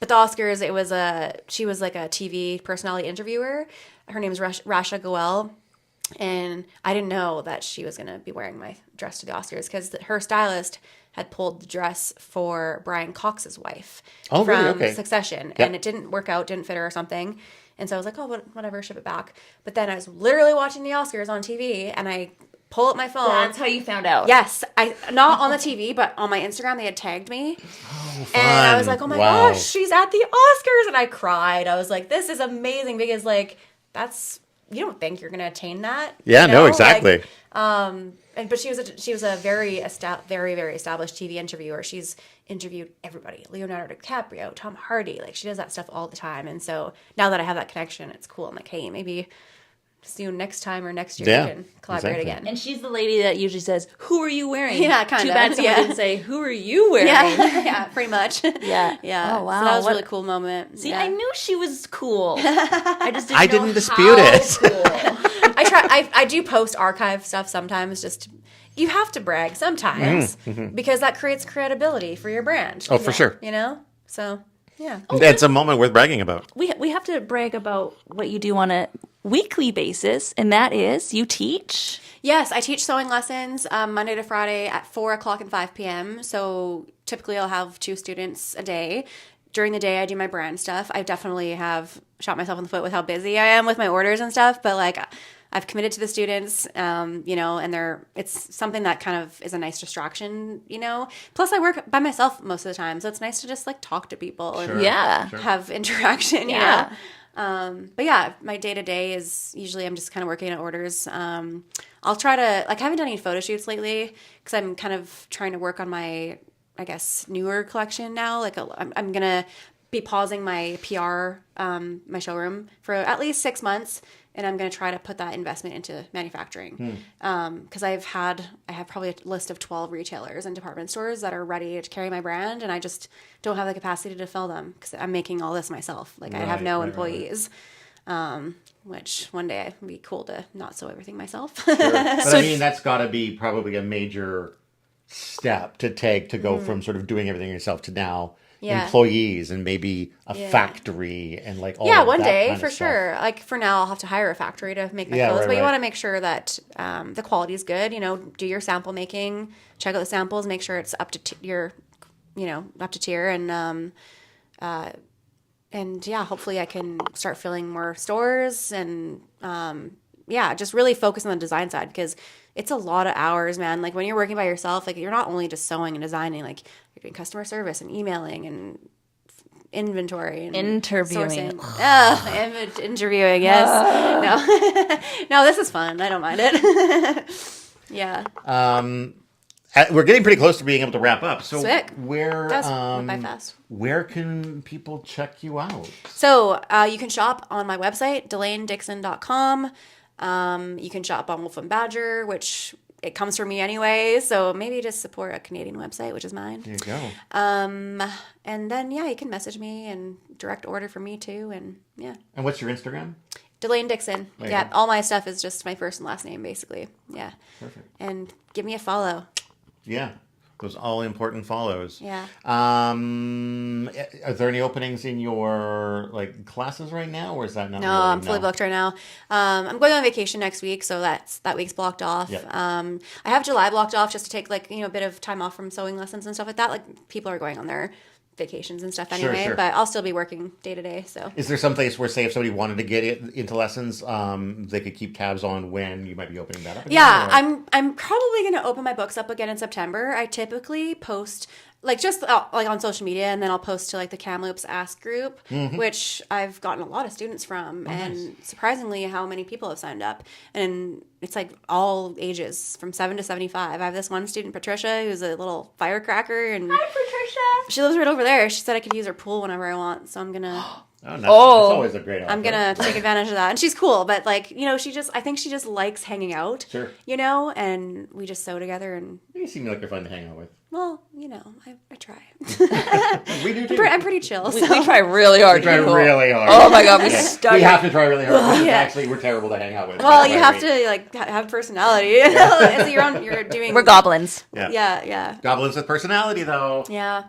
the Oscars, she was like a TV personality interviewer. Her name is Rasha Goel. And I didn't know that she was going to be wearing my dress to the Oscars because her stylist had pulled the dress for Brian Cox's wife from really? Okay. Succession. Yep. And it didn't work out, didn't fit her or something. And so I was like, oh, whatever, ship it back. But then I was literally watching the Oscars on TV, and I pull up my phone. That's how you found out. Yes. Not on the TV, but on my Instagram, they had tagged me. Oh, fun. And I was like, oh my gosh, she's at the Oscars. And I cried. I was like, this is amazing because, like, you don't think you're going to attain that. Yeah, you know? no, exactly. But she was a very, very established TV interviewer. She's interviewed everybody: Leonardo DiCaprio, Tom Hardy. Like, she does that stuff all the time. And so now that I have that connection, it's cool. I'm like, hey, maybe soon next time or next year we can collaborate again. And she's the lady that usually says, "Who are you wearing?" Yeah, kind of. Too bad someone didn't say, "Who are you wearing?" Yeah, pretty much. Yeah. Yeah. Oh wow, So that was a really cool moment. See, yeah. I knew she was cool. I just didn't. I know didn't dispute how it. Cool. I try. I do post archive stuff sometimes. Just you have to brag sometimes because that creates credibility for your brand. Oh, for sure. You know. So yeah. It's a moment worth bragging about. We have to brag about what you do on a weekly basis, and that is you teach. Yes, I teach sewing lessons Monday to Friday at 4:00 and 5 p.m. So typically I'll have 2 students a day. During the day, I do my brand stuff. I definitely have shot myself in the foot with how busy I am with my orders and stuff. But like, I've committed to the students, you know, and it's something that kind of is a nice distraction, you know. Plus, I work by myself most of the time, so it's nice to just like talk to people and have interaction. Yeah. But yeah, my day to day is usually I'm just kind of working at orders. I'll try to I haven't done any photo shoots lately because I'm kind of trying to work on my, I guess, newer collection now. Like I'm gonna be pausing my PR, my showroom for at least 6 months, and I'm gonna try to put that investment into manufacturing. Because I have probably a list of 12 retailers and department stores that are ready to carry my brand, and I just don't have the capacity to fill them because I'm making all this myself. Like I have no employees. which one day it'd be cool to not sew everything myself. Sure. But I mean, that's got to be probably a major step to take to go from sort of doing everything yourself to now employees and maybe a factory and like all of one that day kind for of sure. stuff. Like for now, I'll have to hire a factory to make my clothes, but you right. want to make sure that the quality is good. You know, do your sample making, check out the samples, make sure it's up to your, up to tier, and hopefully I can start filling more stores and just really focus on the design side because it's a lot of hours, man. Like when you're working by yourself, like you're not only just sewing and designing, like you're doing customer service and emailing and inventory and interviewing. Interviewing, yes. No, this is fun. I don't mind it. Yeah. We're getting pretty close to being able to wrap up. So Sick. where Went by fast. Where can people check you out? So you can shop on my website, DelayneDixon.com. You can shop on Wolf and Badger, which it comes from me anyway. So maybe just support a Canadian website, which is mine. There you go. And then, you can message me and direct order from me too. And And what's your Instagram? Delayne Dixon. Go. All my stuff is just my first and last name, basically. Yeah. Perfect. And give me a follow. Yeah. Those all important follows. Yeah. Are there any openings in your classes right now, or is that not? No, really? I'm fully booked right now. I'm going on vacation next week, so that week's blocked off. Yep. I have July blocked off just to take a bit of time off from sewing lessons and stuff like that. Like people are going on their vacations and stuff anyway, Sure. but I'll still be working day to day. So, is there some place where, say, if somebody wanted to get into lessons, they could keep tabs on when you might be opening that up again? yeah, or? I'm probably going to open my books up again in September. I typically post just on social media, and then I'll post to the Kamloops Ask group, which I've gotten a lot of students from, and surprisingly how many people have signed up. And it's all ages from 7 to 75. I have this one student, Patricia, who's a little firecracker, and Hi, Patricia. she lives right over there. She said I could use her pool whenever I want, so I'm gonna. That's always a great offer. I'm gonna take advantage of that, and she's cool. But I think she just likes hanging out. Sure. And we just sew together, and You seem like you're fun to hang out with. well, I try. We do too. I'm pretty chill. We So. try really hard. We try really hard. Oh my god, we Yeah. stuck. We have to try really hard. Yeah. Actually, we're terrible to hang out with. Well, That's you why have we- to have personality. So you're doing. We're goblins. Yeah. Yeah. Goblins with personality, though. Yeah.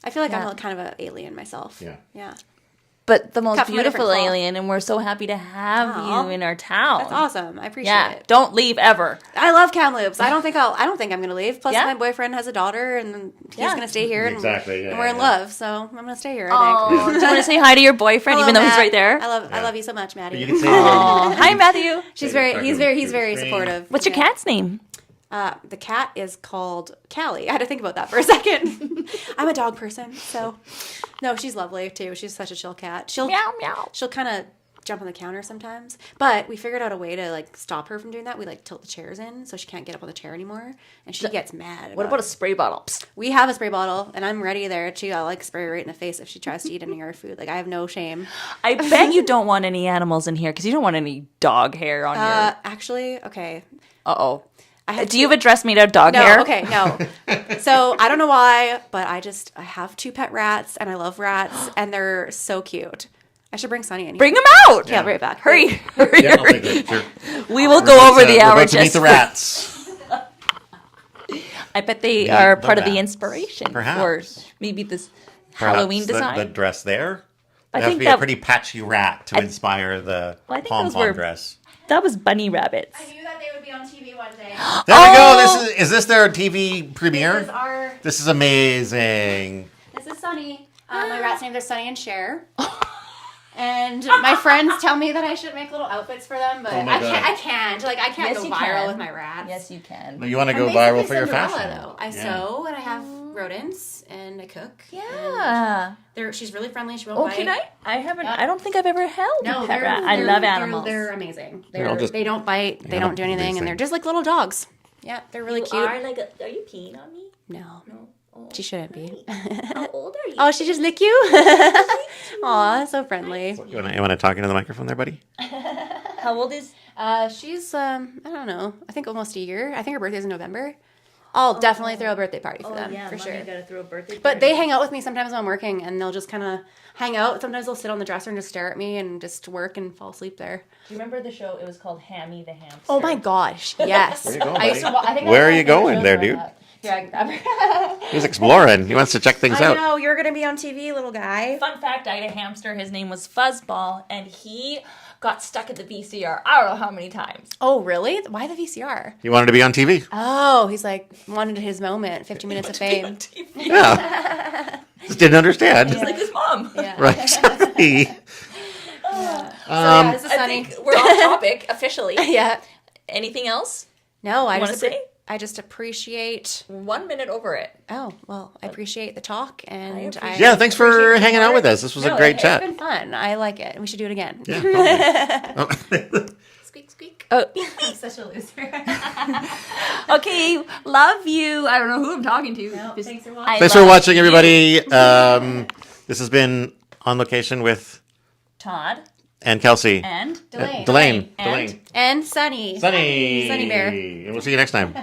I feel like Yeah. I'm kind of an alien myself. Yeah. Yeah. But the most Cut from a different beautiful cloth. alien, and we're so happy to have Aw. you in our town. That's awesome. I appreciate Yeah, it. don't leave ever. I love Kamloops. I don't think I'm gonna leave. Plus, Yeah. my boyfriend has a daughter, and he's Yeah. gonna stay here. Exactly, yeah, and we're in yeah. love, so I'm gonna stay here. I Oh, think. do you want to say hi to your boyfriend, Hello, even though he's Matt. right there? I love you so much, Maddie. You can say Oh, hi, Matthew. He's Say very it he's very screen. supportive. What's your Yeah. cat's name? The cat is called Callie. I had to think about that for a second. I'm a dog person, so no, she's lovely too. She's such a chill cat. Meow meow. She'll kind of jump on the counter sometimes, but we figured out a way to stop her from doing that. We tilt the chairs in so she can't get up on the chair anymore, and she gets mad. What about a spray bottle? Psst. We have a spray bottle, and I'm ready there too. I'll spray her right in the face if she tries to eat any of our food. I have no shame. I bet you don't want any animals in here because you don't want any dog hair on your. Actually, okay. Uh-oh. have Do you have a dress made out of dog No, hair? okay, no. So I don't know why, but I have 2 pet rats, and I love rats, and they're so cute. I should bring Sunny in here. Bring them out. Yeah, I'll be right back. Hurry. Yeah, I'll take it. Sure. We will go over the We're hour about to meet just the rats. I bet they Meet are the part of the rats. inspiration Perhaps. for maybe this Halloween Perhaps design. The dress there. I It has think to be a that- pretty patchy rat to inspire the Well, I think pom those pom were- dress. That was bunny rabbits. I knew that they would be on TV one day. There we go. Oh! Is this their TV This is premiere? This is amazing. This is Sunny. My rat's names are Sunny and Cher. And my friends tell me that I should make little outfits for them, but Oh my I God. can't. I can't Yes, go you viral can. with my rats. Yes, you can. You want to I'm go basically viral for your Cinderella, fashion. though. I Yeah. sew and I have rodents and I cook. Yeah. She's really friendly. She won't Oh, bite. can I? I haven't. Yeah. I don't think I've ever held No, a pet rat. I love animals. They're amazing. They're all just- They don't bite. They Yeah, don't do anything, these and they're things. just like little dogs. Yeah, they're really cute. Are you peeing on me? No, No. Oh, she shouldn't be. How old are you? Oh, she just lick you? Aw, that's so friendly. You want to talk into the microphone there, buddy? How old is? She's I don't know. I think almost a year. I think her birthday's in November. I'll definitely throw a birthday party for them, for Mom, sure. you gotta throw a birthday party. But they hang out with me sometimes when I'm working, and they'll just kind of hang out. Sometimes they'll sit on the dresser and just stare at me and just work and fall asleep there. Do you remember the show? It was called Hammy the Hamster. Oh my gosh, yes. Where you going, I used to, I think Where are you going there, dude? Here, I can grab her. He's exploring. He wants to check things I out. know, you're going to be on TV, little guy. Fun fact, I had a hamster. His name was Fuzzball, and he got stuck at the VCR. I don't know how many times. Oh, really? Why the VCR? He wanted to be on TV. Oh, he's like, wanted his moment, 50 minutes of fame. Yeah. Just didn't understand. He's like his mom. Yeah. Right. Exactly. This is I Sunny. think we're off topic officially. Yeah. Anything else? No, I wanna just say? I just appreciate. 1 minute over it. Oh well, I appreciate the talk, and I Yeah, thanks for appreciate hanging out support. with us. This was a No, great It's chat. been fun. I like it. We should do it again. Yeah, totally. Squeak, squeak. Oh. I'm such a loser. Okay, love you. I don't know who I'm talking to. thanks for watching. Thanks for watching, everybody. This has been On Location with Todd and Kelsey. and Delayne. Delayne. And- Delayne. And Sunny. Sunny. Sunny Bear. And we'll see you next time.